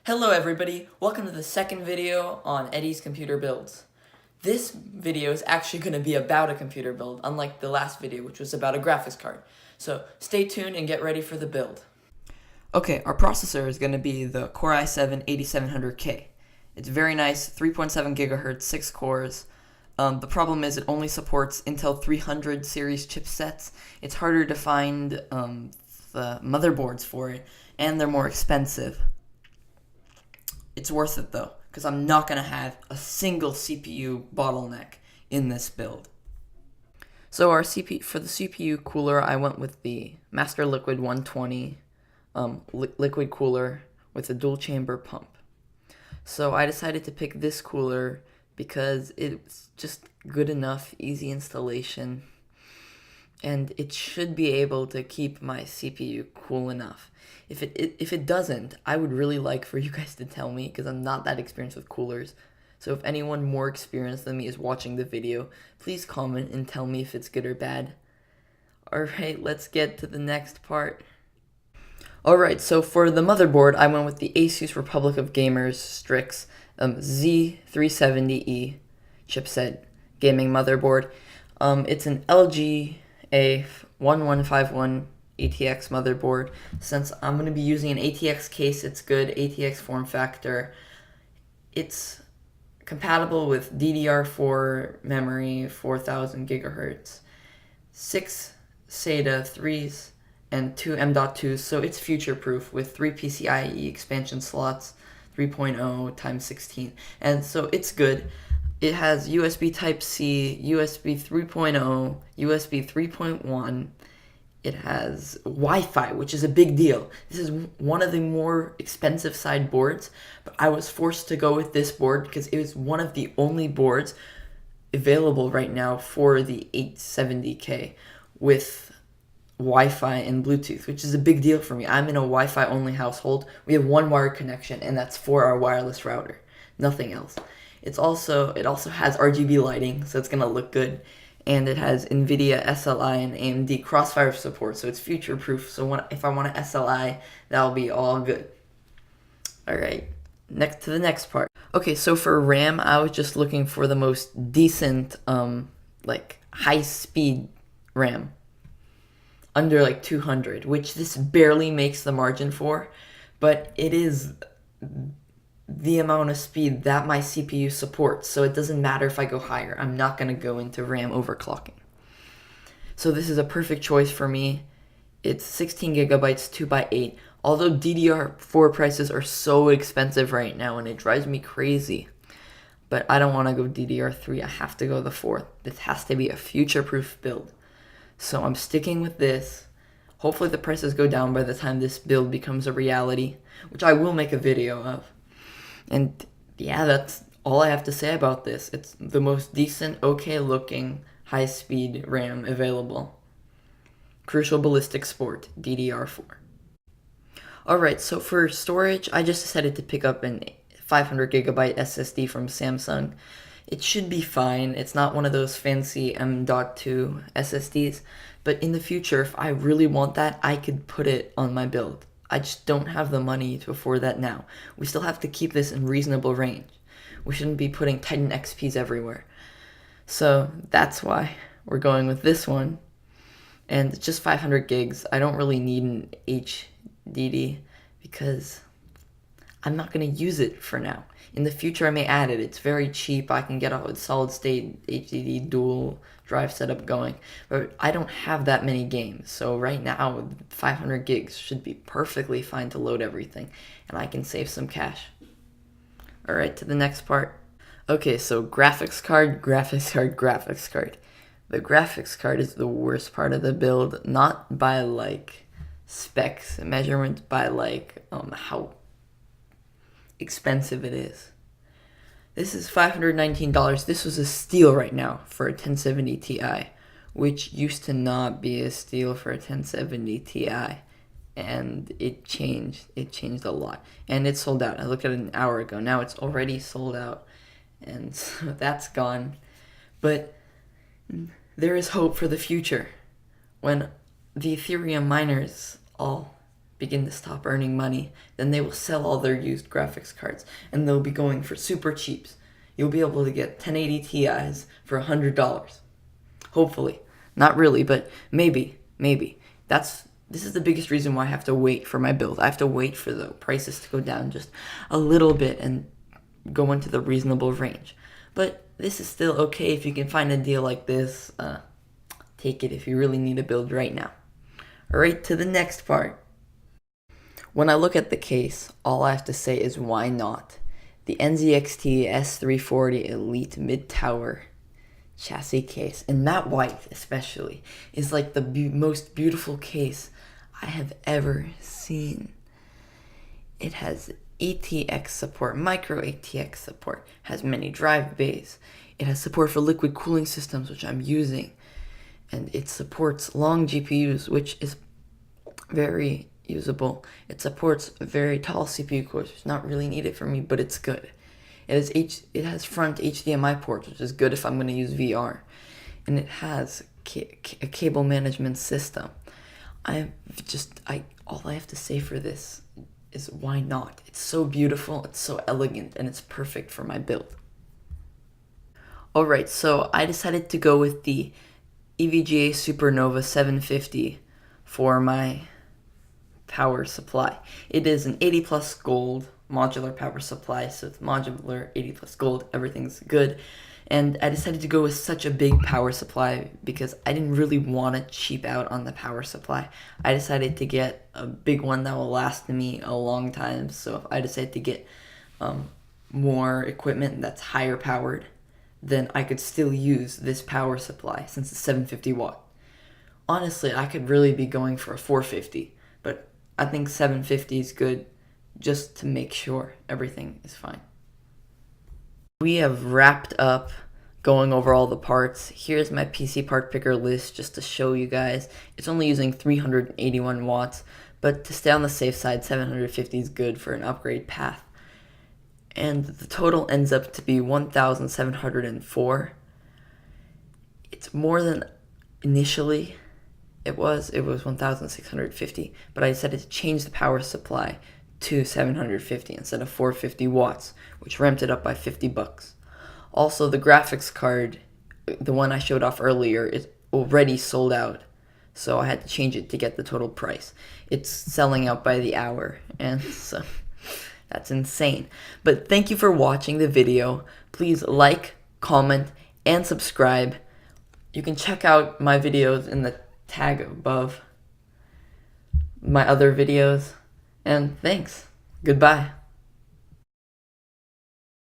Hello everybody, welcome to the second video on Eddie's computer builds. This video is actually going to be about a computer build, unlike the last video which was about a graphics card. So stay tuned and get ready for the build. Okay, our processor is going to be the Core i7-8700K. It's very nice, 3.7 GHz, 6 cores. The problem is it only supports Intel 300 series chipsets. It's harder to find the motherboards for it, and they're more expensive. It's worth it though, because I'm not going to have a single CPU bottleneck in this build. So for the CPU cooler, I went with the Master Liquid 120 liquid cooler with a dual chamber pump. So I decided to pick this cooler because it's just good enough, easy installation, and it should be able to keep my CPU cool enough. If it doesn't, I would really like for you guys to tell me, because I'm not that experienced with coolers. So if anyone more experienced than me is watching the video, please comment and tell me if it's good or bad. Alright, let's get to the next part. Alright, so for the motherboard, I went with the ASUS Republic of Gamers Strix Z370E chipset gaming motherboard. It's an LG A1151 ATX motherboard. Since I'm going to be using an ATX case, it's good. ATX form factor. It's compatible with DDR4 memory, 4000 gigahertz, 6 SATA 3s, and 2 M.2s, so it's future-proof with 3 PCIe expansion slots, 3.0 times 16, and so it's good. It has USB Type-C, USB 3.0, USB 3.1. It has Wi-Fi, which is a big deal. This is one of the more expensive side boards, but I was forced to go with this board because it was one of the only boards available right now for the 870K with Wi-Fi and Bluetooth, which is a big deal for me. I'm in a Wi-Fi only household. We have one wired connection, and that's for our wireless router, nothing else. It also has RGB lighting, so it's gonna look good. And it has NVIDIA SLI and AMD Crossfire support, so it's future-proof. So if I want to SLI, that'll be all good. Alright, next to the next part. Okay, so for RAM, I was just looking for the most decent, high-speed RAM. Under, 200, which this barely makes the margin for, but it is the amount of speed that my CPU supports, so it doesn't matter if I go higher. I'm not going to go into RAM overclocking. So this is a perfect choice for me. It's 16 gigabytes, 2x8. Although DDR4 prices are so expensive right now, and it drives me crazy. But I don't want to go DDR3. I have to go the 4th. This has to be a future-proof build. So I'm sticking with this. Hopefully the prices go down by the time this build becomes a reality, which I will make a video of. And yeah, that's all I have to say about this. It's the most decent, okay looking, high-speed RAM available. Crucial Ballistix Sport, DDR4. Alright, so for storage, I just decided to pick up an 500 gigabyte SSD from Samsung. It should be fine. It's not one of those fancy M.2 SSDs, but in the future, if I really want that, I could put it on my build. I just don't have the money to afford that now. We still have to keep this in reasonable range. We shouldn't be putting Titan XPs everywhere. So that's why we're going with this one. And it's just 500 gigs. I don't really need an HDD because I'm not going to use it for now. In the future, I may add it. It's very cheap. I can get a solid-state HDD dual drive setup going. But I don't have that many games. So right now, 500 gigs should be perfectly fine to load everything. And I can save some cash. Alright, to the next part. Okay, so graphics card. The graphics card is the worst part of the build. Not by, specs, measurements, by, how expensive it is. This is $519. This was a steal right now for a 1070 Ti, which used to not be a steal for a 1070 Ti, and it changed a lot, and it sold out. I looked at it an hour ago. Now it's already sold out, and so that's gone. But there is hope for the future when the Ethereum miners all begin to stop earning money, then they will sell all their used graphics cards, and they'll be going for super cheaps. You'll be able to get 1080 Ti's for $100. Hopefully. Not really, but maybe. This is the biggest reason why I have to wait for my build. I have to wait for the prices to go down just a little bit and go into the reasonable range. But this is still okay if you can find a deal like this. Take it if you really need a build right now. Alright, to the next part. When I look at the case, all I have to say is why not? The NZXT S340 Elite Mid-Tower chassis case, and matte white especially, is like the most beautiful case I have ever seen. It has ATX support, micro ATX support, has many drive bays, it has support for liquid cooling systems, which I'm using, and it supports long GPUs, which is very usable. It supports very tall CPU cores, which is not really needed for me, but it's good. It has front HDMI ports, which is good if I'm going to use VR, and it has a cable management system. All I have to say for this is why not? It's so beautiful, it's so elegant, and it's perfect for my build. Alright, so I decided to go with the EVGA SuperNOVA 750 for my power supply. It is an 80 plus gold modular power supply, so it's modular, 80 plus gold, everything's good. And I decided to go with such a big power supply because I didn't really want to cheap out on the power supply. I decided to get a big one that will last me a long time, so if I decided to get more equipment that's higher powered, then I could still use this power supply since it's 750 watt. Honestly, I could really be going for a 450, but I think 750 is good just to make sure everything is fine. We have wrapped up going over all the parts. Here's my PC part picker list just to show you guys. It's only using 381 watts, but to stay on the safe side, 750 is good for an upgrade path. And the total ends up to be 1,704. It's more than initially it was 1,650, but I decided to change the power supply to 750 instead of 450 watts, which ramped it up by $50. Also, the graphics card, the one I showed off earlier, is already sold out, so I had to change it to get the total price. It's selling out by the hour, and so that's insane. But thank you for watching the video. Please like, comment, and subscribe. You can check out my videos in the tag above, my other videos, and thanks. Goodbye.